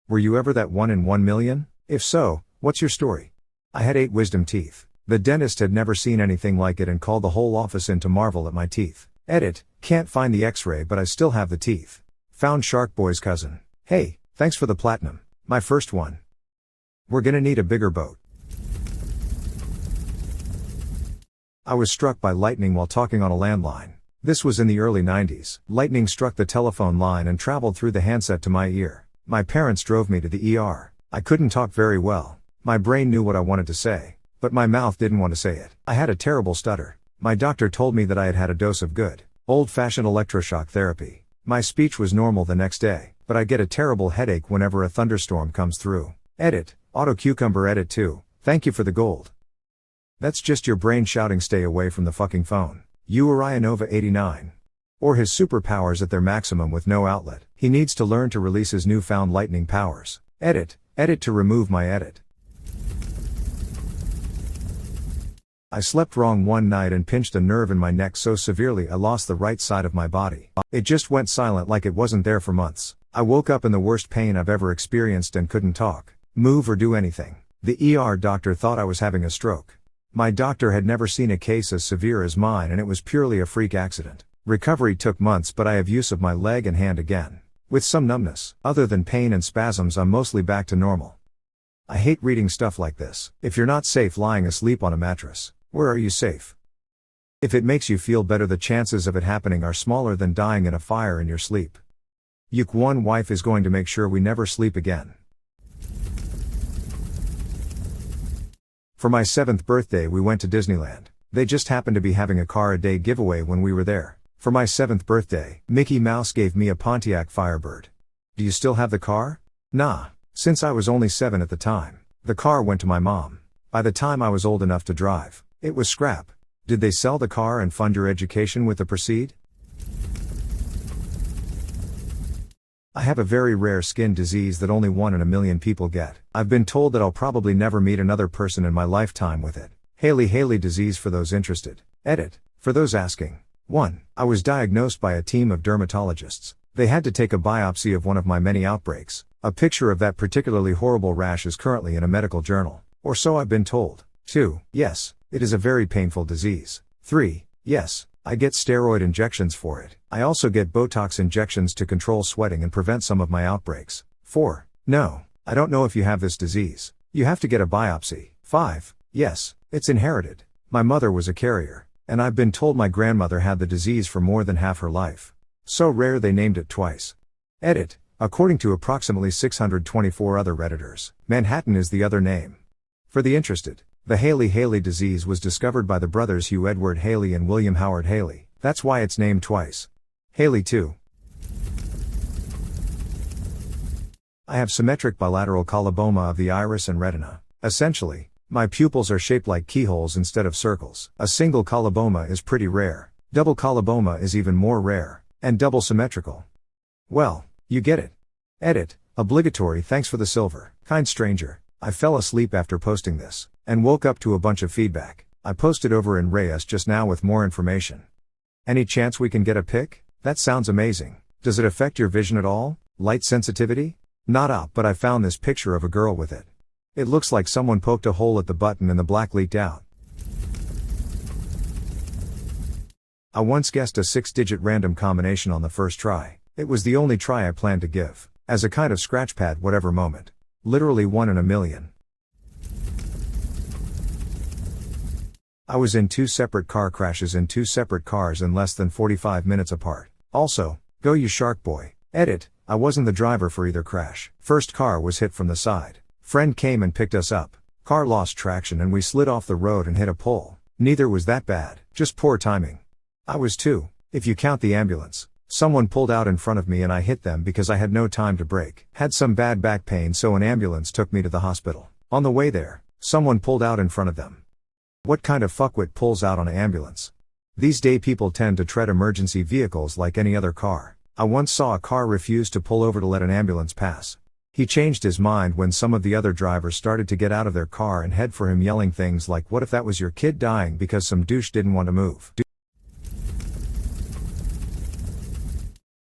Were you ever that 1 in 1 million? If so, what's your story? I had 8 wisdom teeth. The dentist had never seen anything like it and called the whole office in to marvel at my teeth. Edit, can't find the x-ray but I still have the teeth. Found Shark Boy's cousin. Hey, thanks for the platinum. My first one. We're gonna need a bigger boat. I was struck by lightning while talking on a landline. This was in the early 90s. Lightning struck the telephone line and traveled through the handset to my ear. My parents drove me to the ER. I couldn't talk very well. My brain knew what I wanted to say, but my mouth didn't want to say it. I had a terrible stutter. My doctor told me that I had had a dose of good, old-fashioned electroshock therapy. My speech was normal the next day, but I get a terrible headache whenever a thunderstorm comes through. Edit, AutoCucumber Edit 2, thank you for the gold. That's just your brain shouting stay away from the fucking phone. Urianova 89. Or his superpowers at their maximum with no outlet. He needs to learn to release his newfound lightning powers. Edit to remove my edit. I slept wrong one night and pinched a nerve in my neck so severely I lost the right side of my body. It just went silent like it wasn't there for months. I woke up in the worst pain I've ever experienced and couldn't talk, move or do anything. The ER doctor thought I was having a stroke. My doctor had never seen a case as severe as mine and it was purely a freak accident. Recovery took months but I have use of my leg and hand again. With some numbness. Other than pain and spasms I'm mostly back to normal. I hate reading stuff like this. If you're not safe lying asleep on a mattress, where are you safe? If it makes you feel better the chances of it happening are smaller than dying in a fire in your sleep. Yuk one wife is going to make sure we never sleep again. For my 7th birthday we went to Disneyland. They just happened to be having a car a day giveaway when we were there. For my 7th birthday, Mickey Mouse gave me a Pontiac Firebird. Do you still have the car? Nah, since I was only 7 at the time. The car went to my mom. By the time I was old enough to drive, it was scrap. Did they sell the car and fund your education with the proceed? I have a very rare skin disease that only 1 in a million people get. I've been told that I'll probably never meet another person in my lifetime with it. Haley disease for those interested. Edit, for those asking. 1. I was diagnosed by a team of dermatologists. They had to take a biopsy of one of my many outbreaks. A picture of that particularly horrible rash is currently in a medical journal. Or so I've been told. 2. Yes, it is a very painful disease. 3. Yes, I get steroid injections for it. I also get Botox injections to control sweating and prevent some of my outbreaks. 4. No, I don't know if you have this disease. You have to get a biopsy. 5. Yes, it's inherited. My mother was a carrier, and I've been told my grandmother had the disease for more than half her life. So rare they named it twice. Edit, according to approximately 624 other Redditors, Manhattan is the other name. For the interested, the Haley disease was discovered by the brothers Hugh Edward Haley and William Howard Haley. That's why it's named twice. Haley 2. I have symmetric bilateral coloboma of the iris and retina. Essentially, my pupils are shaped like keyholes instead of circles. A single coloboma is pretty rare. Double coloboma is even more rare. And double symmetrical. Well, you get it. Edit, obligatory thanks for the silver. Kind stranger, I fell asleep after posting this, and woke up to a bunch of feedback. I posted over in Reyes just now with more information. Any chance we can get a pic? That sounds amazing. Does it affect your vision at all? Light sensitivity? Not up, but I found this picture of a girl with it. It looks like someone poked a hole at the button and the black leaked out. I once guessed a 6-digit random combination on the first try. It was the only try I planned to give, as a kind of scratchpad whatever moment. Literally 1 in a million. I was in 2 separate car crashes in 2 separate cars in less than 45 minutes apart. Also, go you shark boy. Edit, I wasn't the driver for either crash. First car was hit from the side. Friend came and picked us up. Car lost traction and we slid off the road and hit a pole. Neither was that bad, just poor timing. I was 2, if you count the ambulance. Someone pulled out in front of me and I hit them because I had no time to brake. Had some bad back pain so an ambulance took me to the hospital. On the way there, someone pulled out in front of them. What kind of fuckwit pulls out on an ambulance? These days people tend to treat emergency vehicles like any other car. I once saw a car refuse to pull over to let an ambulance pass. He changed his mind when some of the other drivers started to get out of their car and head for him yelling things like, "What if that was your kid dying because some douche didn't want to move?"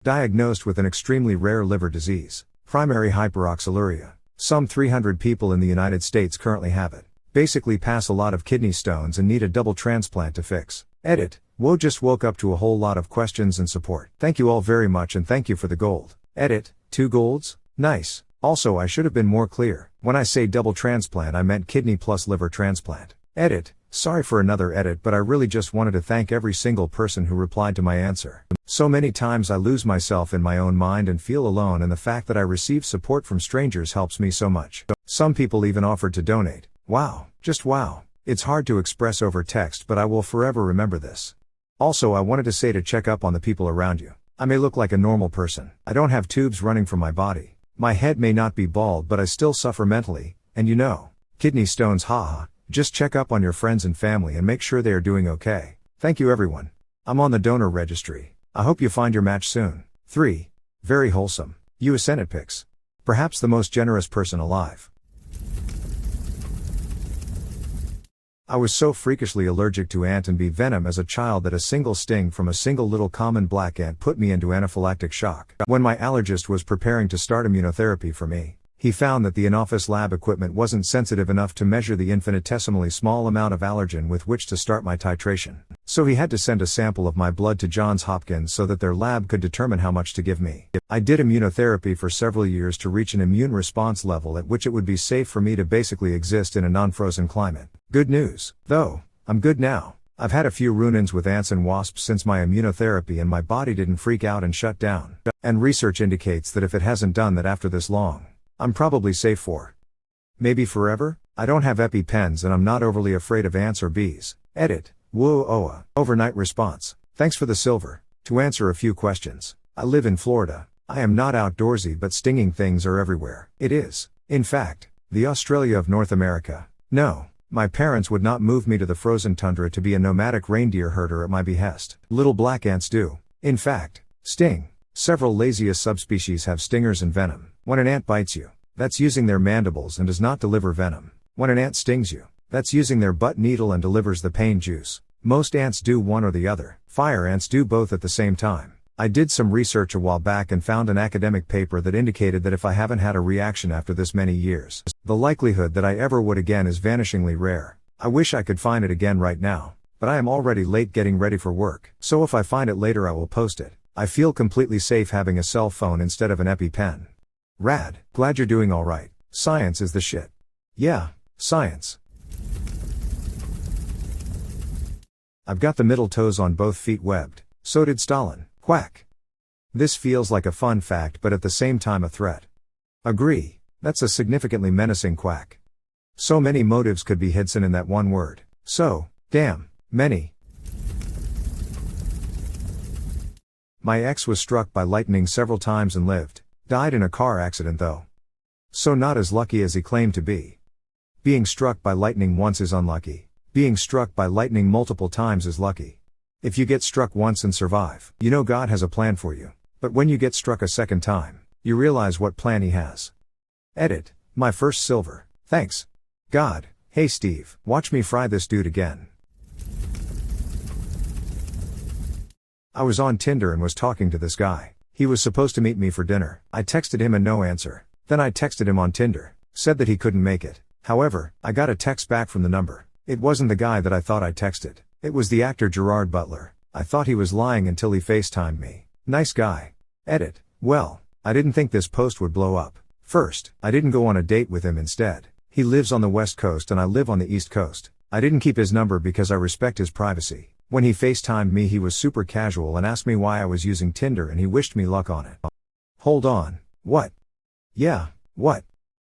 Diagnosed with an extremely rare liver disease. Primary hyperoxaluria. Some 300 people in the United States currently have it. Basically pass a lot of kidney stones and need a double transplant to fix. Edit. Whoa, just woke up to a whole lot of questions and support. Thank you all very much and thank you for the gold. Edit. 2 golds? Nice. Also, I should have been more clear. When I say double transplant, I meant kidney plus liver transplant. Edit. Sorry for another edit, but I really just wanted to thank every single person who replied to my answer. So many times I lose myself in my own mind and feel alone, and the fact that I receive support from strangers helps me so much. Some people even offered to donate. Wow. Just wow. It's hard to express over text, but I will forever remember this. Also, I wanted to say to check up on the people around you. I may look like a normal person. I don't have tubes running from my body. My head may not be bald, but I still suffer mentally, and kidney stones, haha. Just check up on your friends and family and make sure they are doing okay. Thank you everyone. I'm on the donor registry. I hope you find your match soon. 3. Very wholesome. U.S. Senate pics. Perhaps the most generous person alive. I was so freakishly allergic to ant and bee venom as a child that a single sting from a single little common black ant put me into anaphylactic shock. When my allergist was preparing to start immunotherapy for me, he found that the in-office lab equipment wasn't sensitive enough to measure the infinitesimally small amount of allergen with which to start my titration. So he had to send a sample of my blood to Johns Hopkins so that their lab could determine how much to give me. I did immunotherapy for several years to reach an immune response level at which it would be safe for me to basically exist in a non-frozen climate. Good news, though, I'm good now. I've had a few run-ins with ants and wasps since my immunotherapy and my body didn't freak out and shut down. And research indicates that if it hasn't done that after this long, I'm probably safe for maybe forever. I don't have EpiPens and I'm not overly afraid of ants or bees. Edit. Woo oa. Overnight response. Thanks for the silver. To answer a few questions. I live in Florida. I am not outdoorsy, but stinging things are everywhere. It is, in fact, the Australia of North America. No, my parents would not move me to the frozen tundra to be a nomadic reindeer herder at my behest. Little black ants do, in fact, sting. Several Lasius subspecies have stingers and venom. When an ant bites you, that's using their mandibles and does not deliver venom. When an ant stings you, that's using their butt needle and delivers the pain juice. Most ants do one or the other. Fire ants do both at the same time. I did some research a while back and found an academic paper that indicated that if I haven't had a reaction after this many years, the likelihood that I ever would again is vanishingly rare. I wish I could find it again right now, but I am already late getting ready for work. So if I find it later I will post it. I feel completely safe having a cell phone instead of an EpiPen. Rad. Glad you're doing alright. Science is the shit. Yeah, science. I've got the middle toes on both feet webbed. So did Stalin. Quack. This feels like a fun fact but at the same time a threat. Agree. That's a significantly menacing quack. So many motives could be hidden in that one word. So, damn, many. My ex was struck by lightning several times and lived. Died in a car accident though. So not as lucky as he claimed to be. Being struck by lightning once is unlucky. Being struck by lightning multiple times is lucky. If you get struck once and survive, you know God has a plan for you. But when you get struck a second time, you realize what plan he has. Edit. My first silver. Thanks. God. Hey Steve, watch me fry this dude again. I was on Tinder and was talking to this guy. He was supposed to meet me for dinner. I texted him and no answer. Then I texted him on Tinder. Said that he couldn't make it. However, I got a text back from the number. It wasn't the guy that I thought I texted. It was the actor Gerard Butler. I thought he was lying until he FaceTimed me. Nice guy. Edit. Well, I didn't think this post would blow up. First, I didn't go on a date with him instead. He lives on the West Coast and I live on the East Coast. I didn't keep his number because I respect his privacy. When he FaceTimed me he was super casual and asked me why I was using Tinder and he wished me luck on it. Hold on. What? Yeah, what?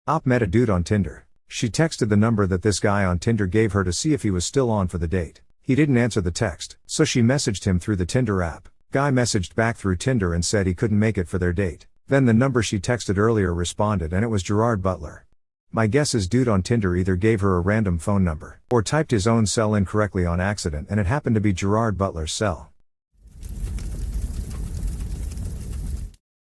Op met a dude on Tinder. She texted the number that this guy on Tinder gave her to see if he was still on for the date. He didn't answer the text, so she messaged him through the Tinder app. Guy messaged back through Tinder and said he couldn't make it for their date. Then the number she texted earlier responded and it was Gerard Butler. My guess is dude on Tinder either gave her a random phone number, or typed his own cell incorrectly on accident and it happened to be Gerard Butler's cell.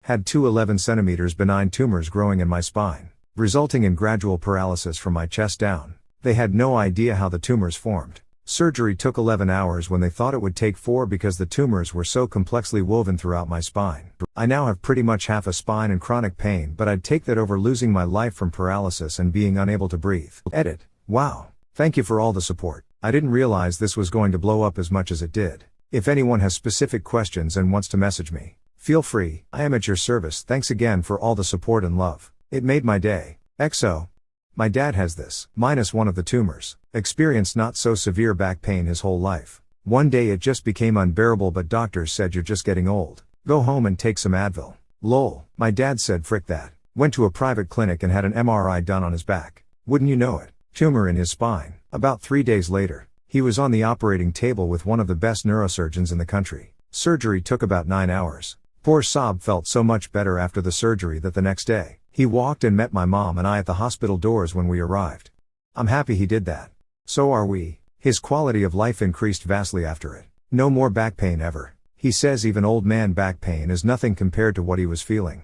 Had 2 11 centimeters benign tumors growing in my spine, resulting in gradual paralysis from my chest down. They had no idea how the tumors formed. Surgery took 11 hours when they thought it would take 4 because the tumors were so complexly woven throughout my spine. I now have pretty much half a spine and chronic pain, but I'd take that over losing my life from paralysis and being unable to breathe. Edit. Wow. Thank you for all the support. I didn't realize this was going to blow up as much as it did. If anyone has specific questions and wants to message me, feel free. I am at your service. Thanks again for all the support and love. It made my day. XO. My dad has this, minus one of the tumors, experienced not so severe back pain his whole life. One day it just became unbearable, but doctors said you're just getting old. Go home and take some Advil. Lol. My dad said frick that. Went to a private clinic and had an MRI done on his back. Wouldn't you know it? Tumor in his spine. About 3 days later, he was on the operating table with one of the best neurosurgeons in the country. Surgery took about 9 hours. Poor Saab felt so much better after the surgery that the next day, he walked and met my mom and I at the hospital doors when we arrived. I'm happy he did that. So are we. His quality of life increased vastly after it. No more back pain ever. He says even old man back pain is nothing compared to what he was feeling.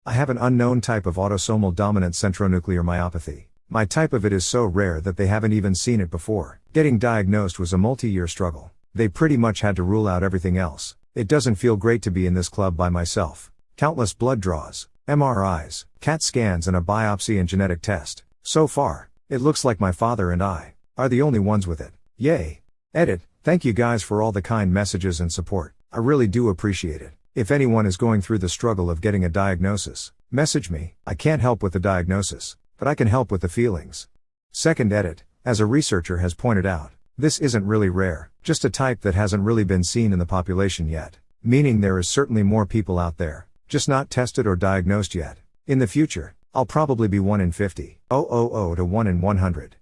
I have an unknown type of autosomal dominant centronuclear myopathy. My type of it is so rare that they haven't even seen it before. Getting diagnosed was a multi-year struggle. They pretty much had to rule out everything else. It doesn't feel great to be in this club by myself. Countless blood draws, MRIs, CAT scans and a biopsy and genetic test. So far, it looks like my father and I are the only ones with it. Yay. Edit. Thank you guys for all the kind messages and support. I really do appreciate it. If anyone is going through the struggle of getting a diagnosis, message me. I can't help with the diagnosis, but I can help with the feelings. Second edit. As a researcher has pointed out, this isn't really rare, just a type that hasn't really been seen in the population yet. Meaning there is certainly more people out there, just not tested or diagnosed yet. In the future, I'll probably be 1 in 50. To 1 in 100.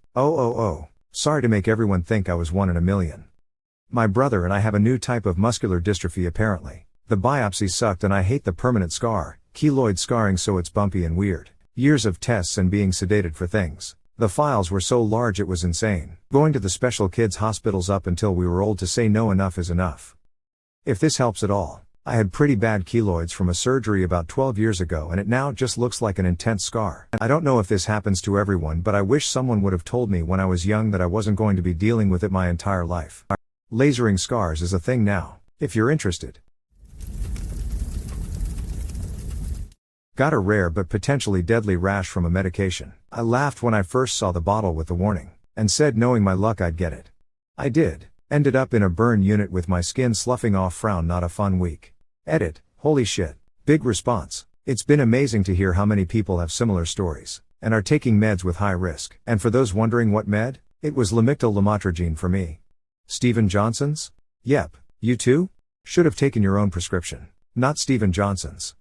Sorry to make everyone think I was 1 in a million. My brother and I have a new type of muscular dystrophy apparently. The biopsy sucked and I hate the permanent scar, keloid scarring, so it's bumpy and weird. Years of tests and being sedated for things. The files were so large it was insane. Going to the special kids hospitals up until we were old to say no, enough is enough. If this helps at all, I had pretty bad keloids from a surgery about 12 years ago and it now just looks like an intense scar. I don't know if this happens to everyone, but I wish someone would have told me when I was young that I wasn't going to be dealing with it my entire life. Lasering scars is a thing now, if you're interested. Got a rare but potentially deadly rash from a medication. I laughed when I first saw the bottle with the warning, and said knowing my luck I'd get it. I did. Ended up in a burn unit with my skin sloughing off. Frown, not a fun week. Edit. Holy shit. Big response. It's been amazing to hear how many people have similar stories, and are taking meds with high risk. And for those wondering what med, it was Lamictal lamotrigine for me. Steven Johnson's? Yep. You too? Should have taken your own prescription. Not Steven Johnson's.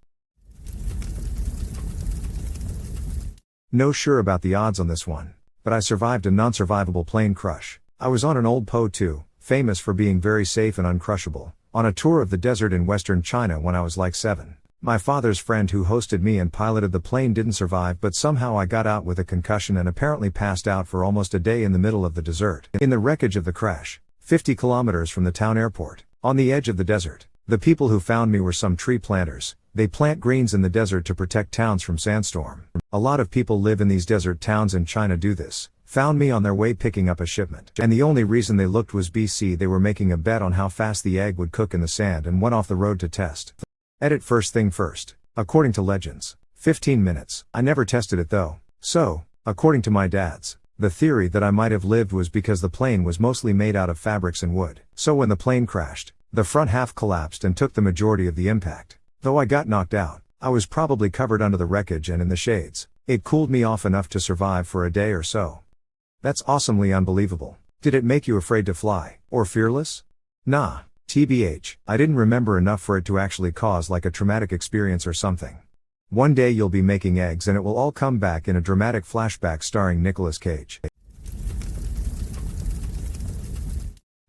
No sure about the odds on this one, but I survived a non-survivable plane crush. I was on an old Po 2, famous for being very safe and uncrushable, on a tour of the desert in western China when I was like 7. My father's friend who hosted me and piloted the plane didn't survive, but somehow I got out with a concussion and apparently passed out for almost a day in the middle of the desert. In the wreckage of the crash, 50 kilometers from the town airport, on the edge of the desert. The people who found me were some tree planters. They plant greens in the desert to protect towns from sandstorm. A lot of people live in these desert towns in China do this. Found me on their way picking up a shipment. And the only reason they looked was BC they were making a bet on how fast the egg would cook in the sand and went off the road to test. Edit. First thing first. According to legends, 15 minutes. I never tested it though. So, according to my dad's, the theory that I might have lived was because the plane was mostly made out of fabrics and wood. So when the plane crashed, the front half collapsed and took the majority of the impact. Though I got knocked out, I was probably covered under the wreckage and in the shades. It cooled me off enough to survive for a day or so. That's awesomely unbelievable. Did it make you afraid to fly, or fearless? Nah, TBH, I didn't remember enough for it to actually cause like a traumatic experience or something. One day you'll be making eggs and it will all come back in a dramatic flashback starring Nicolas Cage.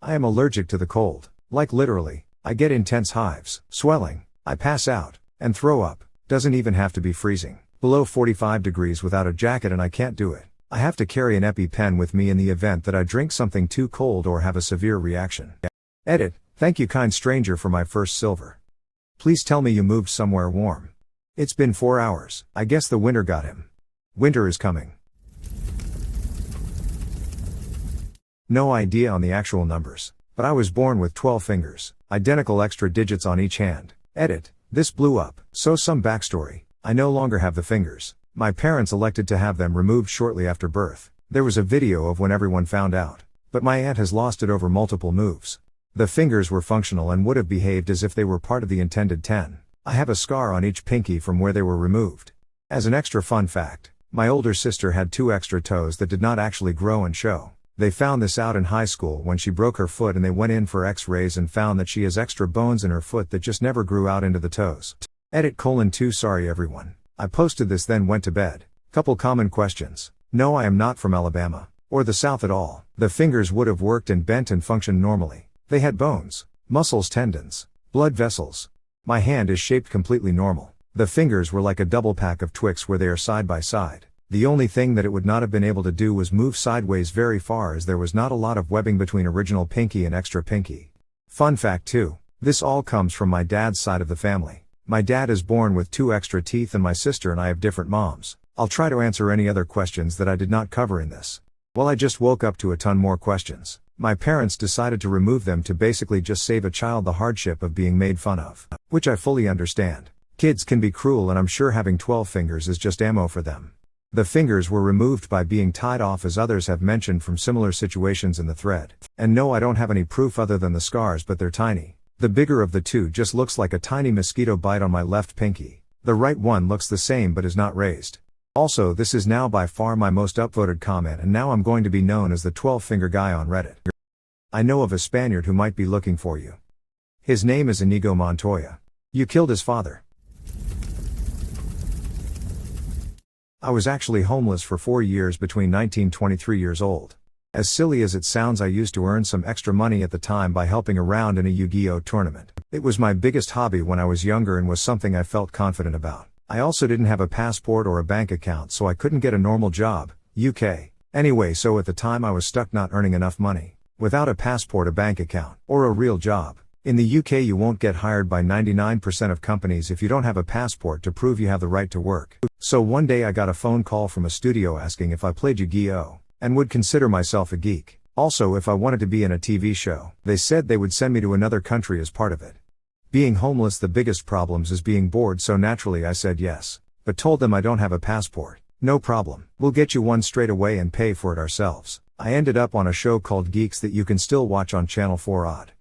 I am allergic to the cold. Like literally, I get intense hives, swelling. I pass out, and throw up. Doesn't even have to be freezing. Below 45 degrees without a jacket and I can't do it. I have to carry an EpiPen with me in the event that I drink something too cold or have a severe reaction. Edit. Thank you kind stranger for my first silver. Please tell me you moved somewhere warm. It's been 4 hours. I guess the winter got him. Winter is coming. No idea on the actual numbers. But I was born with 12 fingers, identical extra digits on each hand. Edit. This blew up. So some backstory. I no longer have the fingers. My parents elected to have them removed shortly after birth. There was a video of when everyone found out. But my aunt has lost it over multiple moves. The fingers were functional and would have behaved as if they were part of the intended 10. I have a scar on each pinky from where they were removed. As an extra fun fact, my older sister had 2 extra toes that did not actually grow and show. They found this out in high school when she broke her foot and they went in for x-rays and found that she has extra bones in her foot that just never grew out into the toes. Edit: 2 Sorry everyone. I posted this then went to bed. Couple common questions. No, I am not from Alabama, or the South at all. The fingers would have worked and bent and functioned normally. They had bones, muscles, tendons, blood vessels. My hand is shaped completely normal. The fingers were like a double pack of Twix where they are side by side. The only thing that it would not have been able to do was move sideways very far, as there was not a lot of webbing between original pinky and extra pinky. Fun fact 2. This all comes from my dad's side of the family. My dad is born with 2 extra teeth and my sister and I have different moms. I'll try to answer any other questions that I did not cover in this. Well, I just woke up to a ton more questions. My parents decided to remove them to basically just save a child the hardship of being made fun of. Which I fully understand. Kids can be cruel and I'm sure having 12 fingers is just ammo for them. The fingers were removed by being tied off, as others have mentioned from similar situations in the thread. And no, I don't have any proof other than the scars, but they're tiny. The bigger of the 2 just looks like a tiny mosquito bite on my left pinky. The right one looks the same but is not raised. Also, this is now by far my most upvoted comment, and now I'm going to be known as the 12-finger guy on Reddit. I know of a Spaniard who might be looking for you. His name is Inigo Montoya. You killed his father. I was actually homeless for 4 years between 19 and 23 years old. As silly as it sounds, I used to earn some extra money at the time by helping around in a Yu-Gi-Oh tournament. It was my biggest hobby when I was younger and was something I felt confident about. I also didn't have a passport or a bank account, so I couldn't get a normal job, UK. Anyway, so at the time I was stuck not earning enough money. Without a passport, a bank account, or a real job. In the UK you won't get hired by 99% of companies if you don't have a passport to prove you have the right to work. So one day I got a phone call from a studio asking if I played Yu-Gi-Oh! And would consider myself a geek. Also, if I wanted to be in a TV show. They said they would send me to another country as part of it. Being homeless, the biggest problems is being bored, so naturally I said yes. But told them I don't have a passport. No problem. We'll get you one straight away and pay for it ourselves. I ended up on a show called Geeks that you can still watch on Channel 4 Odd.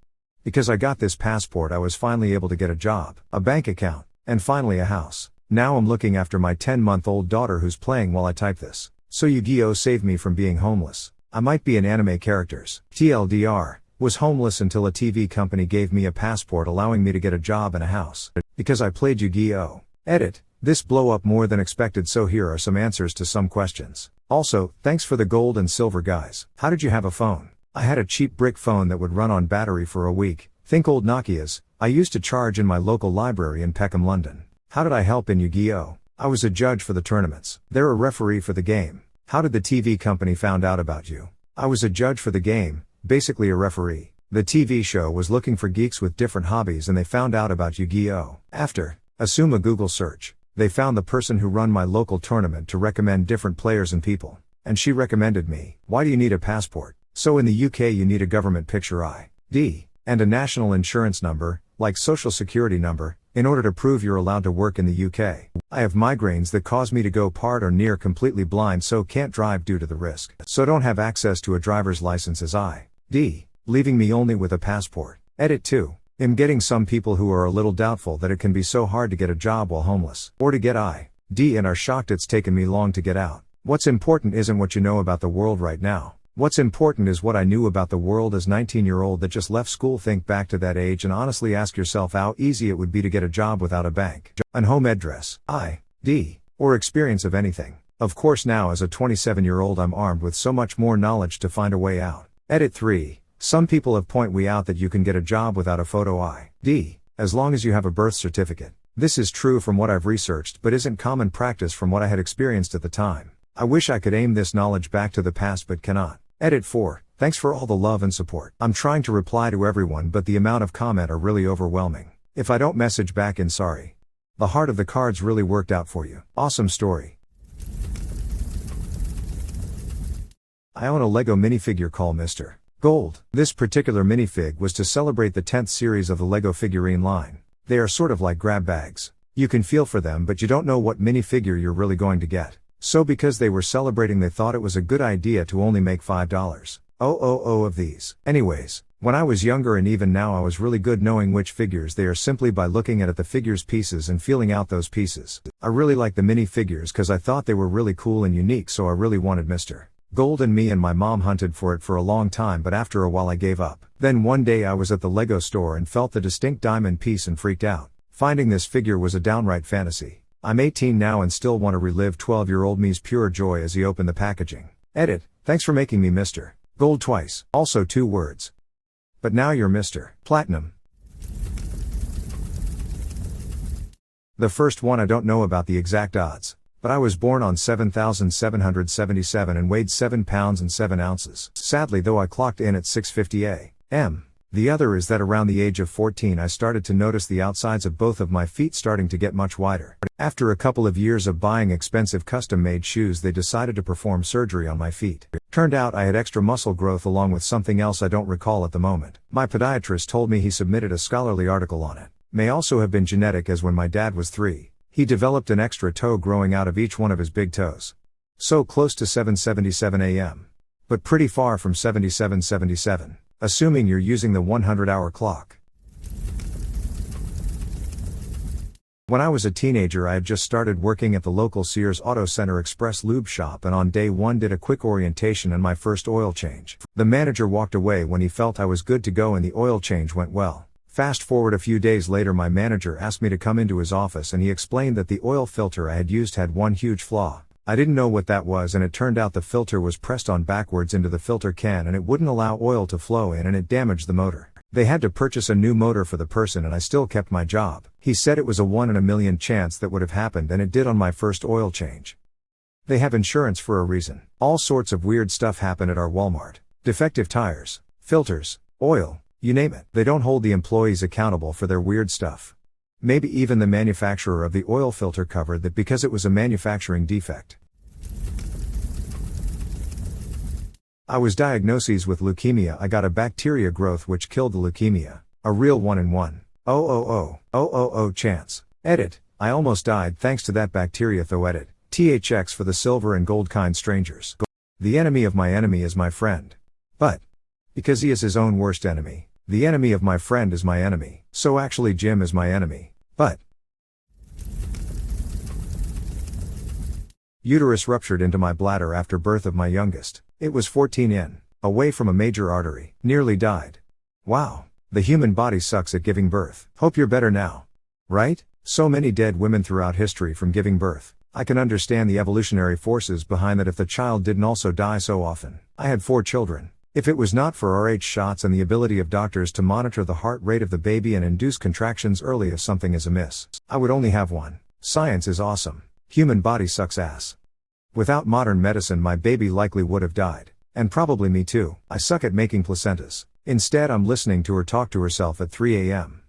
Because I got this passport, I was finally able to get a job, a bank account, and finally a house. Now I'm looking after my 10-month-old daughter who's playing while I type this. So Yu-Gi-Oh saved me from being homeless. I might be in anime characters. TLDR, was homeless until a TV company gave me a passport allowing me to get a job and a house. Because I played Yu-Gi-Oh! Edit. This blow up more than expected, so here are some answers to some questions. Also, thanks for the gold and silver guys. How did you have a phone? I had a cheap brick phone that would run on battery for a week. Think old Nokias. I used to charge in my local library in Peckham, London. How did I help in Yu-Gi-Oh? I was a judge for the tournaments. They're a referee for the game. How did the TV company found out about you? I was a judge for the game, basically a referee. The TV show was looking for geeks with different hobbies and they found out about Yu-Gi-Oh! After, assume a Google search. They found the person who run my local tournament to recommend different players and people. And she recommended me. Why do you need a passport? So in the UK you need a government picture ID, and a national insurance number, like social security number, in order to prove you're allowed to work in the UK. I have migraines that cause me to go part or near completely blind, so can't drive due to the risk. So don't have access to a driver's license as ID, leaving me only with a passport. Edit 2. I'm getting some people who are a little doubtful that it can be so hard to get a job while homeless, or to get ID, and are shocked it's taken me long to get out. What's important isn't what you know about the world right now. What's important is what I knew about the world as 19-year-old that just left school. Think back to that age and honestly ask yourself how easy it would be to get a job without a bank, an home address, ID, or experience of anything. Of course now as a 27-year-old I'm armed with so much more knowledge to find a way out. Edit 3. Some people have pointed out that you can get a job without a photo ID, as long as you have a birth certificate. This is true from what I've researched but isn't common practice from what I had experienced at the time. I wish I could aim this knowledge back to the past but cannot. Edit 4. Thanks for all the love and support. I'm trying to reply to everyone but the amount of comment are really overwhelming. If I don't message back in, sorry. The heart of the cards really worked out for you. Awesome story. I own a Lego minifigure called Mr. Gold. This particular minifig was to celebrate the 10th series of the LEGO figurine line. They are sort of like grab bags. You can feel for them, but you don't know what minifigure you're really going to get. So because they were celebrating, they thought it was a good idea to only make $5 of these. Anyways, when I was younger and even now, I was really good knowing which figures they are simply by looking at the figures pieces and feeling out those pieces. I really like the minifigures cause I thought they were really cool and unique, so I really wanted Mr. Gold, and me and my mom hunted for it for a long time, but after a while I gave up. Then one day I was at the LEGO store and felt the distinct diamond piece and freaked out. Finding this figure was a downright fantasy. I'm 18 now and still want to relive 12-year-old me's pure joy as he opened the packaging. Edit. Thanks for making me Mr. Gold twice. Also 2 words. But now you're Mr. Platinum. The first one, I don't know about the exact odds, but I was born on 7,777 and weighed 7 pounds and 7 ounces. Sadly though, I clocked in at 650 a.m. The other is that around the age of 14 I started to notice the outsides of both of my feet starting to get much wider. After a couple of years of buying expensive custom-made shoes, they decided to perform surgery on my feet. Turned out I had extra muscle growth along with something else I don't recall at the moment. My podiatrist told me he submitted a scholarly article on it. May also have been genetic, as when my dad was 3, he developed an extra toe growing out of each one of his big toes. So close to 777 a.m. But pretty far from 7777. Assuming you're using the 100-hour clock. When I was a teenager, I had just started working at the local Sears Auto Center Express Lube shop, and on day 1 did a quick orientation and my first oil change. The manager walked away when he felt I was good to go and the oil change went well. Fast forward a few days later, my manager asked me to come into his office and he explained that the oil filter I had used had one huge flaw. I didn't know what that was, and it turned out the filter was pressed on backwards into the filter can and it wouldn't allow oil to flow in and it damaged the motor. They had to purchase a new motor for the person and I still kept my job. He said it was a 1 in a million chance that would have happened, and it did on my first oil change. They have insurance for a reason. All sorts of weird stuff happen at our Walmart. Defective tires, filters, oil, you name it. They don't hold the employees accountable for their weird stuff. Maybe even the manufacturer of the oil filter covered that because it was a manufacturing defect. I was diagnosed with leukemia. I got a bacteria growth which killed the leukemia. A real 1 in 1,000,000 chance. Edit. I almost died thanks to that bacteria though. Edit. THX for the silver and gold kind strangers. The enemy of my enemy is my friend. But because he is his own worst enemy, the enemy of my friend is my enemy. So actually Jim is my enemy. But uterus ruptured into my bladder after birth of my youngest. It was 14 in, away from a major artery. Nearly died. Wow. The human body sucks at giving birth. Hope you're better now. Right? So many dead women throughout history from giving birth. I can understand the evolutionary forces behind that if the child didn't also die so often. I had 4 children. If it was not for RH shots and the ability of doctors to monitor the heart rate of the baby and induce contractions early if something is amiss, I would only have 1. Science is awesome. Human body sucks ass. Without modern medicine my baby likely would have died. And probably me too. I suck at making placentas. Instead I'm listening to her talk to herself at 3 a.m.